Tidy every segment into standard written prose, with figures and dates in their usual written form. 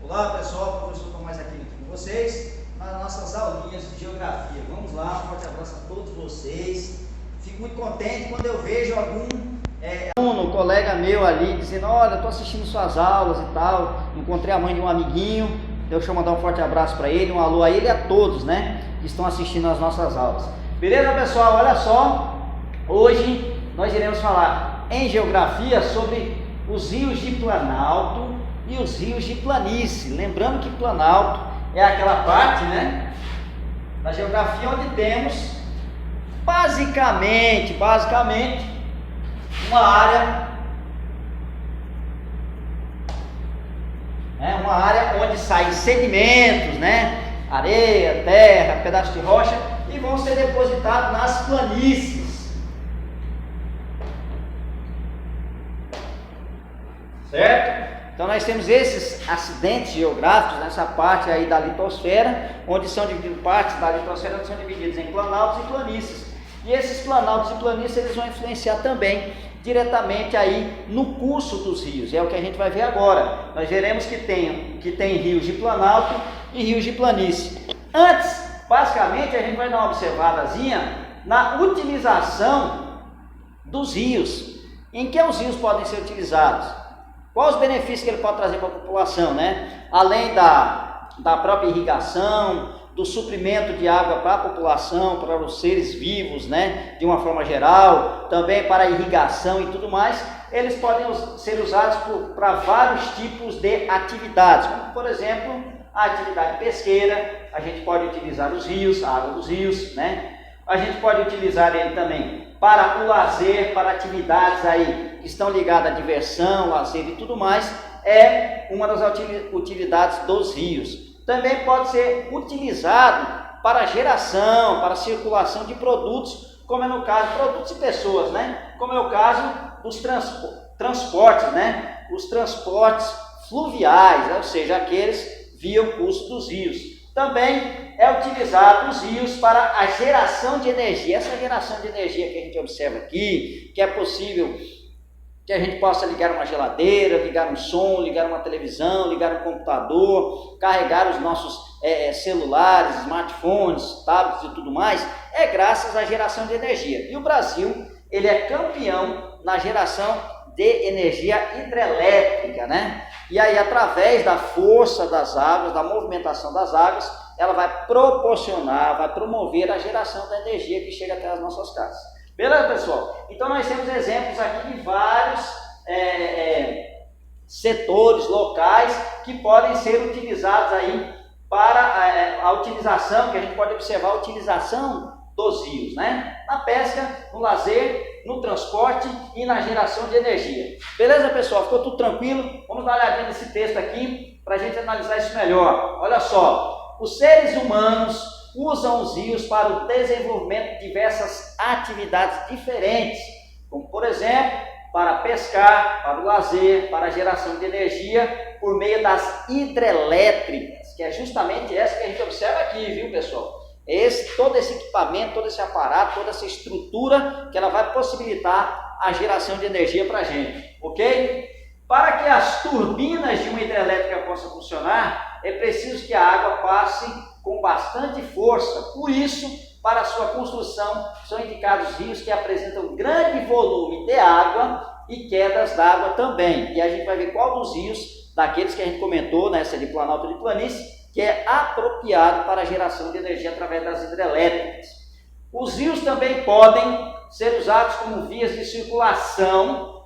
Olá pessoal, professor Tomás aqui com vocês nas nossas aulinhas de geografia. Vamos lá, um forte abraço a todos vocês. Fico muito contente quando eu vejo algum aluno, colega meu ali dizendo: olha, estou assistindo suas aulas e tal, encontrei a mãe de um amiguinho. Deixa eu mandar um forte abraço para ele, um alô a ele e a todos, né, que estão assistindo as nossas aulas. Beleza, pessoal? Olha só, hoje nós iremos falar em geografia sobre os rios de Planalto e os rios de planície. Lembrando que Planalto é aquela parte, né, da geografia onde temos basicamente uma área onde saem sedimentos, né, areia, terra, pedaço de rocha, e vão ser depositados nas planícies, certo? Então nós temos esses acidentes geográficos nessa parte aí da litosfera, onde são divididas partes da litosfera, são divididas em planaltos e planícies. E esses planaltos e planícies eles vão influenciar também diretamente aí no curso dos rios. É o que a gente vai ver agora. Nós veremos que tem rios de planalto e rios de planície. Antes, basicamente, a gente vai dar uma observadazinha na utilização dos rios. Em que os rios podem ser utilizados? Quais os benefícios que ele pode trazer para a população, né? Além da própria irrigação, do suprimento de água para a população, para os seres vivos, né? De uma forma geral, também para a irrigação e tudo mais, eles podem ser usados para vários tipos de atividades, como por exemplo, a atividade pesqueira. A gente pode utilizar os rios, a água dos rios, né? A gente pode utilizar ele também para o lazer, para atividades aí que estão ligadas à diversão, lazer e tudo mais, é uma das utilidades dos rios. Também pode ser utilizado para geração, para circulação de produtos, como é no caso, produtos e pessoas, né? Como é o caso dos transportes, né? Os transportes fluviais, ou seja, aqueles via o curso dos rios. Também é utilizado os rios para a geração de energia. Essa geração de energia que a gente observa aqui, que é possível que a gente possa ligar uma geladeira, ligar um som, ligar uma televisão, ligar um computador, carregar os nossos celulares, smartphones, tablets e tudo mais, é graças à geração de energia. E o Brasil, ele é campeão na geração de energia hidrelétrica, né? E aí, através da força das águas, da movimentação das águas, ela vai proporcionar, vai promover a geração da energia que chega até as nossas casas. Beleza, pessoal? Então nós temos exemplos aqui de vários setores locais que podem ser utilizados aí para a utilização, que a gente pode observar a utilização dos rios, né? Na pesca, no lazer, no transporte e na geração de energia. Beleza, pessoal? Ficou tudo tranquilo? Vamos dar uma olhadinha nesse texto aqui para a gente analisar isso melhor. Olha só, os seres humanos usam os rios para o desenvolvimento de diversas atividades diferentes, como por exemplo, para pescar, para o lazer, para a geração de energia por meio das hidrelétricas, que é justamente essa que a gente observa aqui, viu, pessoal? Todo esse equipamento, todo esse aparato, toda essa estrutura que ela vai possibilitar a geração de energia para a gente, ok? Para que as turbinas de uma hidrelétrica possam funcionar, é preciso que a água passe com bastante força. Por isso, para sua construção, são indicados rios que apresentam grande volume de água e quedas d'água também. E a gente vai ver qual dos rios, daqueles que a gente comentou, nessa de Planalto e de Planície, que é apropriado para a geração de energia através das hidrelétricas. Os rios também podem ser usados como vias de circulação.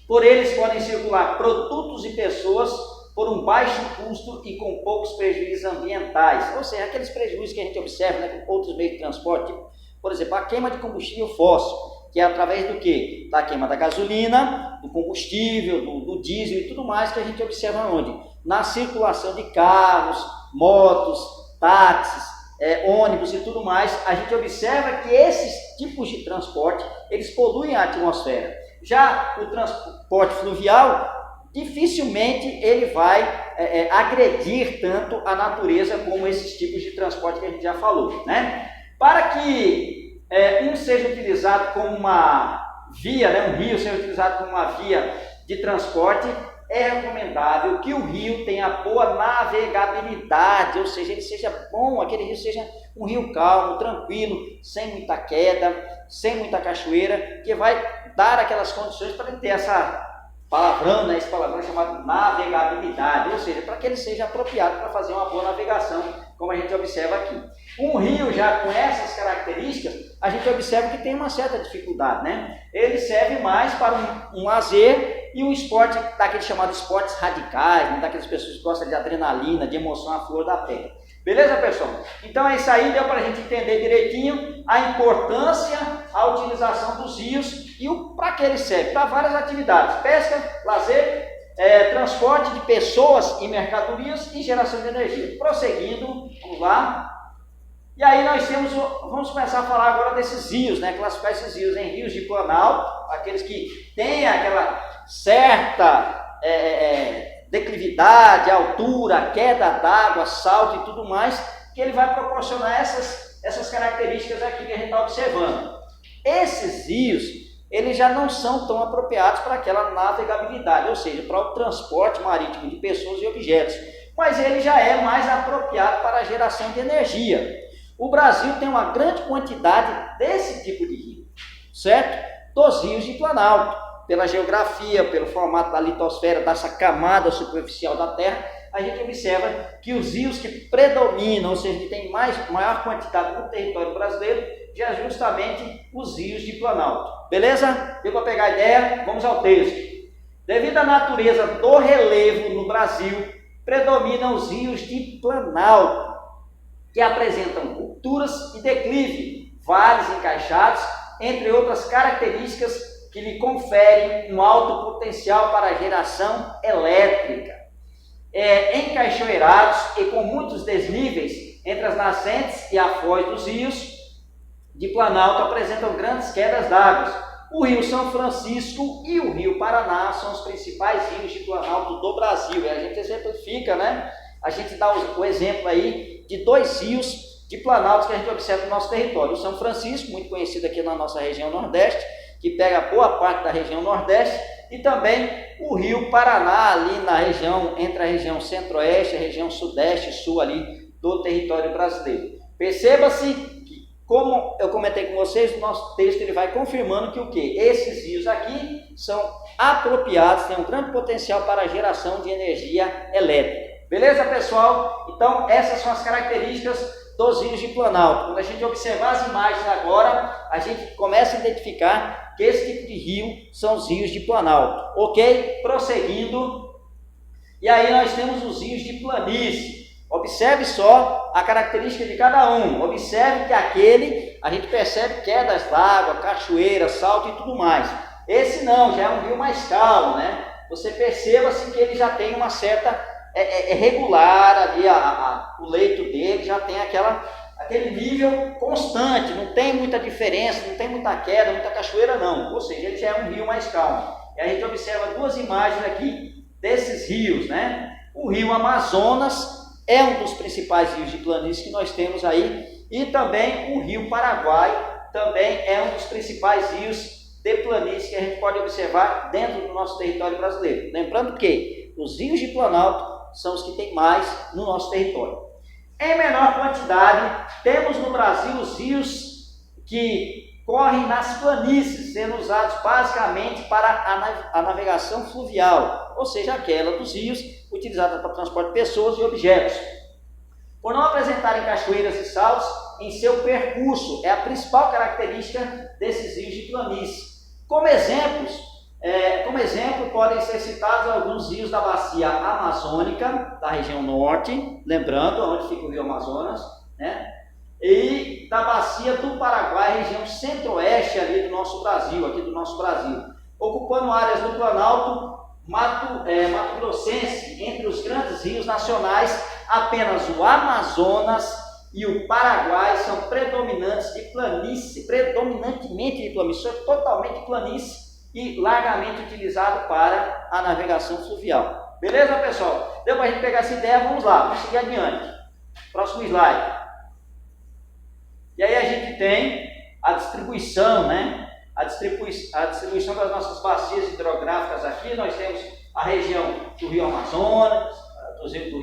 Por eles podem circular produtos e pessoas por um baixo custo e com poucos prejuízos ambientais, ou seja, aqueles prejuízos que a gente observa, né, com outros meios de transporte, tipo, por exemplo, a queima de combustível fóssil, que é através do quê? Da queima da gasolina, do combustível, do diesel e tudo mais que a gente observa onde? Na circulação de carros, motos, táxis, ônibus e tudo mais, a gente observa que esses tipos de transporte, eles poluem a atmosfera. Já o transporte fluvial, dificilmente ele vai agredir tanto a natureza como esses tipos de transporte que a gente já falou, né? Para que um seja utilizado como uma via, né, um rio seja utilizado como uma via de transporte, é recomendável que o rio tenha boa navegabilidade, ou seja, ele seja bom, aquele rio seja um rio calmo, tranquilo, sem muita queda, sem muita cachoeira, que vai dar aquelas condições para ele ter essa palavrão, né, esse palavrão chamado navegabilidade, ou seja, para que ele seja apropriado para fazer uma boa navegação, como a gente observa aqui. Um rio já com essas características, a gente observa que tem uma certa dificuldade, né? Ele serve mais para um lazer e um esporte, daqueles chamados esportes radicais, né? Daquelas pessoas que gostam de adrenalina, de emoção à flor da pele. Beleza, pessoal? Então é isso aí, deu para a gente entender direitinho a importância, a utilização dos rios e para que ele serve? Para várias atividades: pesca, lazer, transporte de pessoas e mercadorias e geração de energia. Prosseguindo, vamos lá. E aí vamos começar a falar agora desses rios, né? Classificar esses rios em rios de planalto, aqueles que têm aquela certa declividade, altura, queda d'água, salto e tudo mais, que ele vai proporcionar essas características aqui que a gente está observando. Esses rios, eles já não são tão apropriados para aquela navegabilidade, ou seja, para o transporte marítimo de pessoas e objetos, mas ele já é mais apropriado para a geração de energia. O Brasil tem uma grande quantidade desse tipo de rio, certo? Dos rios de planalto, pela geografia, pelo formato da litosfera, dessa camada superficial da Terra, a gente observa que os rios que predominam, ou seja, que tem maior quantidade no território brasileiro, já é justamente os rios de planalto. Beleza? Deu para pegar a ideia? Vamos ao texto. Devido à natureza do relevo no Brasil, predominam os rios de planalto, que apresentam rupturas e declive, vales encaixados, entre outras características que lhe conferem um alto potencial para a geração elétrica. Encaixoeirados e com muitos desníveis entre as nascentes e a foz dos rios de planalto, apresentam grandes quedas d'água. O Rio São Francisco e o Rio Paraná são os principais rios de planalto do Brasil. E a gente exemplifica, né? A gente dá o exemplo aí de dois rios de planaltos que a gente observa no nosso território. O São Francisco, muito conhecido aqui na nossa região Nordeste, que pega boa parte da região Nordeste, e também o Rio Paraná, ali na região, entre a região Centro-Oeste, a região Sudeste e Sul ali do território brasileiro. Perceba-se que, como eu comentei com vocês, o nosso texto ele vai confirmando que o quê? Esses rios aqui são apropriados, têm um grande potencial para a geração de energia elétrica. Beleza, pessoal? Então, essas são as características dos rios de planalto. Quando a gente observar as imagens agora, a gente começa a identificar que esse tipo de rio são os rios de planalto. Ok? Prosseguindo. E aí nós temos os rios de planície. Observe só a característica de cada um. Observe que aquele, a gente percebe quedas d'água, cachoeira, salto e tudo mais. Esse não, já é um rio mais calmo, né? Você perceba assim que ele já tem uma certa... regular ali, o leito dele já tem aquele nível constante, não tem muita diferença, não tem muita queda, muita cachoeira não, ou seja, ele já é um rio mais calmo. E a gente observa duas imagens aqui desses rios, né? O rio Amazonas é um dos principais rios de planície que nós temos aí, e também o rio Paraguai também é um dos principais rios de planície que a gente pode observar dentro do nosso território brasileiro. Lembrando que os rios de planalto são os que tem mais no nosso território. Em menor quantidade, temos no Brasil os rios que correm nas planícies, sendo usados basicamente para a navegação fluvial, ou seja, aquela dos rios utilizada para transporte de pessoas e objetos. Por não apresentarem cachoeiras e saltos em seu percurso, é a principal característica desses rios de planície. Como exemplo, podem ser citados alguns rios da bacia amazônica, da região norte, lembrando onde fica o rio Amazonas, né? E da bacia do Paraguai, região centro-oeste ali do nosso Brasil, ocupando áreas do Planalto Mato-Grossense. Entre os grandes rios nacionais, apenas o Amazonas e o Paraguai são predominantemente de planície, isso é totalmente planície, e largamente utilizado para a navegação fluvial. Beleza, pessoal? Deu para a gente pegar essa ideia? Vamos lá, vamos seguir adiante. Próximo slide. E aí a gente tem a distribuição, né? A distribuição das nossas bacias hidrográficas aqui. Nós temos a região do Rio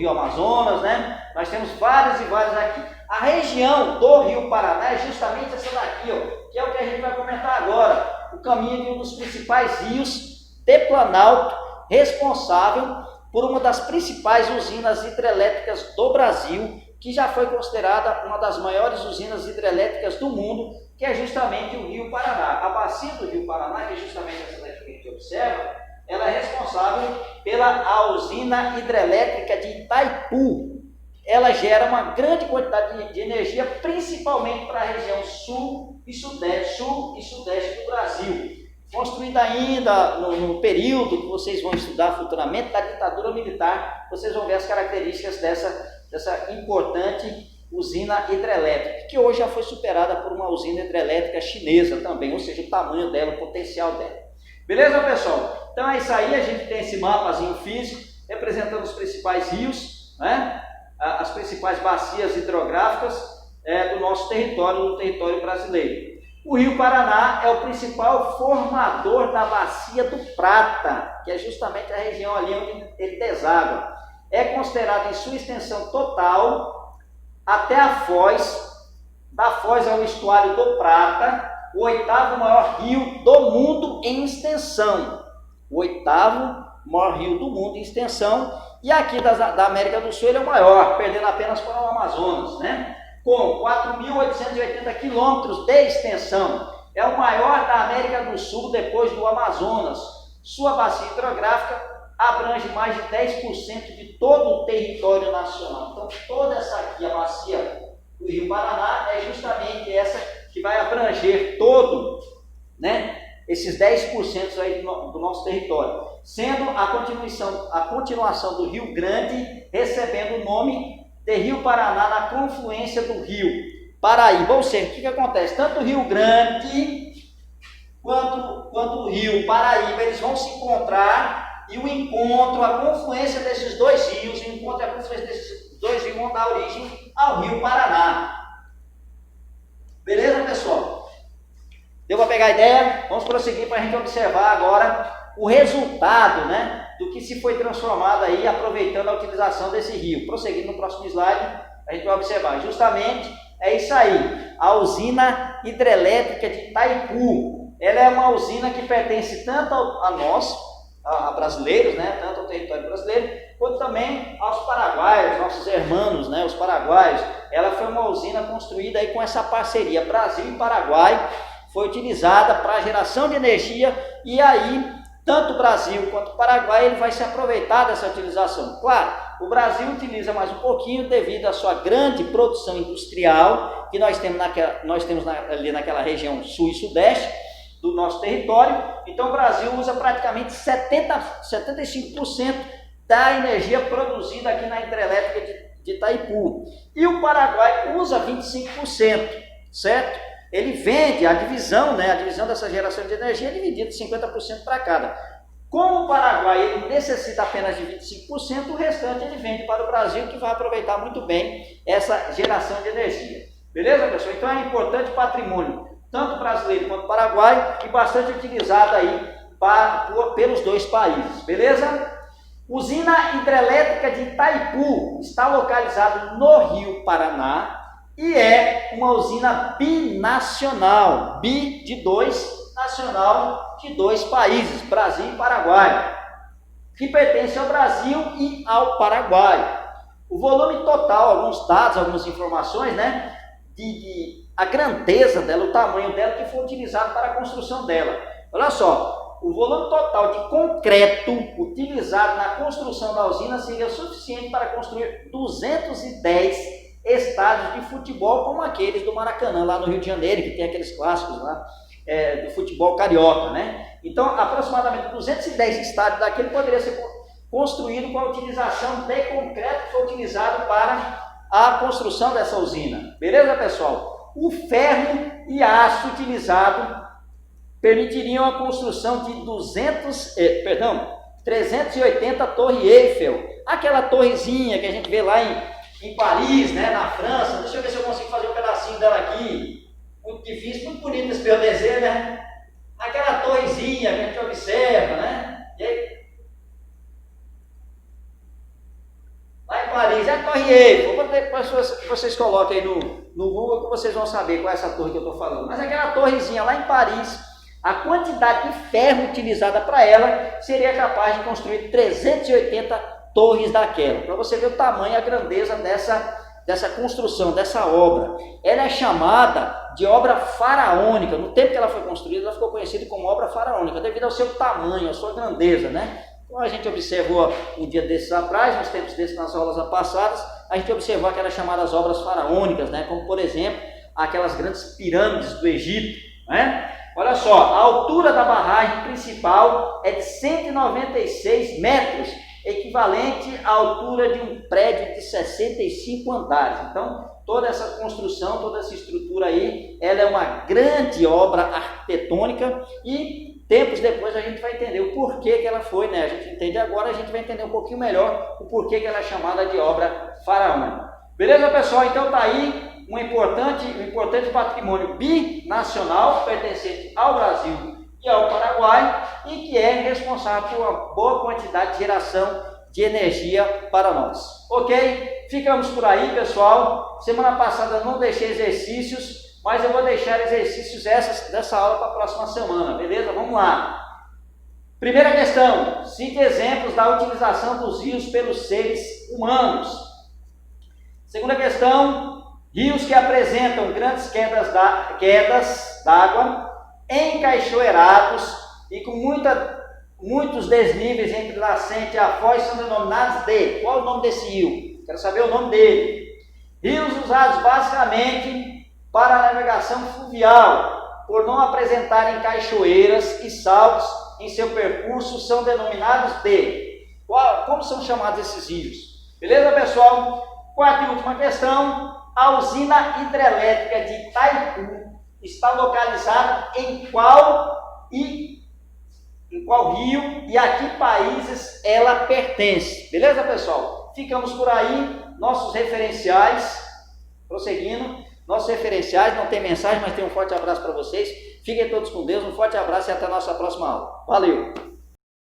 Amazonas, né? Nós temos várias e várias aqui. A região do Rio Paraná é justamente essa daqui, ó, que é o que a gente vai comentar agora. O caminho de um dos principais rios de Planalto, responsável por uma das principais usinas hidrelétricas do Brasil, que já foi considerada uma das maiores usinas hidrelétricas do mundo, que é justamente o Rio Paraná. A bacia do Rio Paraná, que é justamente essa daqui que a gente observa, ela é responsável pela usina hidrelétrica de Itaipu. Ela gera uma grande quantidade de energia, principalmente para a região sul e sudeste do Brasil. Construída ainda no período que vocês vão estudar futuramente, da ditadura militar, vocês vão ver as características dessa importante usina hidrelétrica, que hoje já foi superada por uma usina hidrelétrica chinesa também, ou seja, o tamanho dela, o potencial dela. Beleza, pessoal? Então é isso aí, a gente tem esse mapazinho físico, representando os principais rios, né? As principais bacias hidrográficas do nosso território, do território brasileiro. O Rio Paraná é o principal formador da Bacia do Prata, que é justamente a região ali onde ele deságua. É considerado em sua extensão total até a Foz, da Foz ao estuário do Prata, o oitavo maior rio do mundo em extensão. O oitavo maior rio do mundo em extensão, e aqui da América do Sul ele é o maior, perdendo apenas para o Amazonas, né? Com 4.880 quilômetros de extensão. É o maior da América do Sul depois do Amazonas. Sua bacia hidrográfica abrange mais de 10% de todo o território nacional. Então, toda essa aqui, a bacia do Rio Paraná, é justamente essa que vai abranger todo, né, esses 10% aí do nosso território. Sendo a continuação do Rio Grande, recebendo o nome de Rio Paraná na confluência do Rio Paraíba. Ou seja, o que acontece? Tanto o Rio Grande quanto o Rio Paraíba, eles vão se encontrar, e o encontro, a confluência desses dois rios, vão dar origem ao Rio Paraná. Beleza, pessoal? Deu para pegar a ideia? Vamos prosseguir para a gente observar agora o resultado, né, do que se foi transformado aí, aproveitando a utilização desse rio. Prosseguindo no próximo slide, a gente vai observar. Justamente é isso aí, a usina hidrelétrica de Itaipu. Ela é uma usina que pertence tanto a nós, a brasileiros, né, tanto ao território brasileiro, quanto também aos paraguaios, nossos irmãos, né, os paraguaios. Ela foi uma usina construída aí com essa parceria Brasil e Paraguai, foi utilizada para a geração de energia, e aí tanto o Brasil quanto o Paraguai ele vai se aproveitar dessa utilização. Claro, o Brasil utiliza mais um pouquinho devido à sua grande produção industrial que nós temos ali naquela região sul e sudeste do nosso território. Então o Brasil usa praticamente 75% da energia produzida aqui na hidrelétrica de Itaipu. E o Paraguai usa 25%, certo? Ele vende a divisão, né? A divisão dessa geração de energia é dividida de 50% para cada. Como o Paraguai ele necessita apenas de 25%, o restante ele vende para o Brasil, que vai aproveitar muito bem essa geração de energia. Beleza, pessoal? Então é um importante patrimônio, tanto brasileiro quanto paraguai, e bastante utilizado aí pelos dois países. Beleza? Usina hidrelétrica de Itaipu está localizado no Rio Paraná, e é uma usina binacional, bi de dois, nacional de dois países, Brasil e Paraguai, que pertence ao Brasil e ao Paraguai. O volume total, alguns dados, algumas informações, né, a grandeza dela, o tamanho dela que foi utilizado para a construção dela. Olha só, o volume total de concreto utilizado na construção da usina seria suficiente para construir 210 estádios de futebol como aqueles do Maracanã, lá no Rio de Janeiro, que tem aqueles clássicos lá do futebol carioca, né? Então, aproximadamente 210 estádios daquele poderia ser construído com a utilização de concreto que foi utilizado para a construção dessa usina. Beleza, pessoal? O ferro e aço utilizado permitiriam a construção de 380 Torre Eiffel, aquela torrezinha que a gente vê lá em Paris, né, na França. Deixa eu ver se eu consigo fazer um pedacinho dela aqui. Muito difícil, muito bonito esse PODZ, né? Aquela torrezinha que a gente observa, né? E aí, Paris, é a Torre Eiffel. Depois vocês coloquem aí no Google que vocês vão saber qual é essa torre que eu estou falando. Mas aquela torrezinha lá em Paris, a quantidade de ferro utilizada para ela seria capaz de construir 380 torres daquela. Para você ver o tamanho e a grandeza dessa construção, dessa obra. Ela é chamada de obra faraônica. No tempo que ela foi construída, ela ficou conhecida como obra faraônica, devido ao seu tamanho, à sua grandeza, né? Então a gente observou um dia desses atrás, uns tempos desses nas aulas passadas, a gente observou aquelas chamadas obras faraônicas, né? Como por exemplo, aquelas grandes pirâmides do Egito, né? Olha só, a altura da barragem principal é de 196 metros, equivalente à altura de um prédio de 65 andares. Então, toda essa construção, toda essa estrutura aí, ela é uma grande obra arquitetônica e tempos depois a gente vai entender o porquê que ela foi, né? A gente entende agora, a gente vai entender um pouquinho melhor o porquê que ela é chamada de obra faraônica. Beleza, pessoal? Então tá aí um importante patrimônio binacional pertencente ao Brasil e ao Paraguai e que é responsável por uma boa quantidade de geração de energia para nós. Ok? Ficamos por aí, pessoal. Semana passada eu não deixei exercícios, mas eu vou deixar exercícios dessa aula para a próxima semana, beleza? Vamos lá. Primeira questão, cite exemplos da utilização dos rios pelos seres humanos. Segunda questão, rios que apresentam grandes quedas d'água, encachoeirados e com muitos desníveis entre nascente e a foz são denominados de... Qual é o nome desse rio? Quero saber o nome dele. Rios usados basicamente para a navegação fluvial, por não apresentarem cachoeiras e saltos em seu percurso, são denominados de... Como são chamados esses rios? Beleza, pessoal? Quarta e última questão. A usina hidrelétrica de Itaipu está localizada em qual rio e a que países ela pertence? Beleza, pessoal? Ficamos por aí. Nossos referenciais, prosseguindo, nossos referenciais, não tem mensagem, mas tem um forte abraço para vocês. Fiquem todos com Deus, um forte abraço e até a nossa próxima aula. Valeu!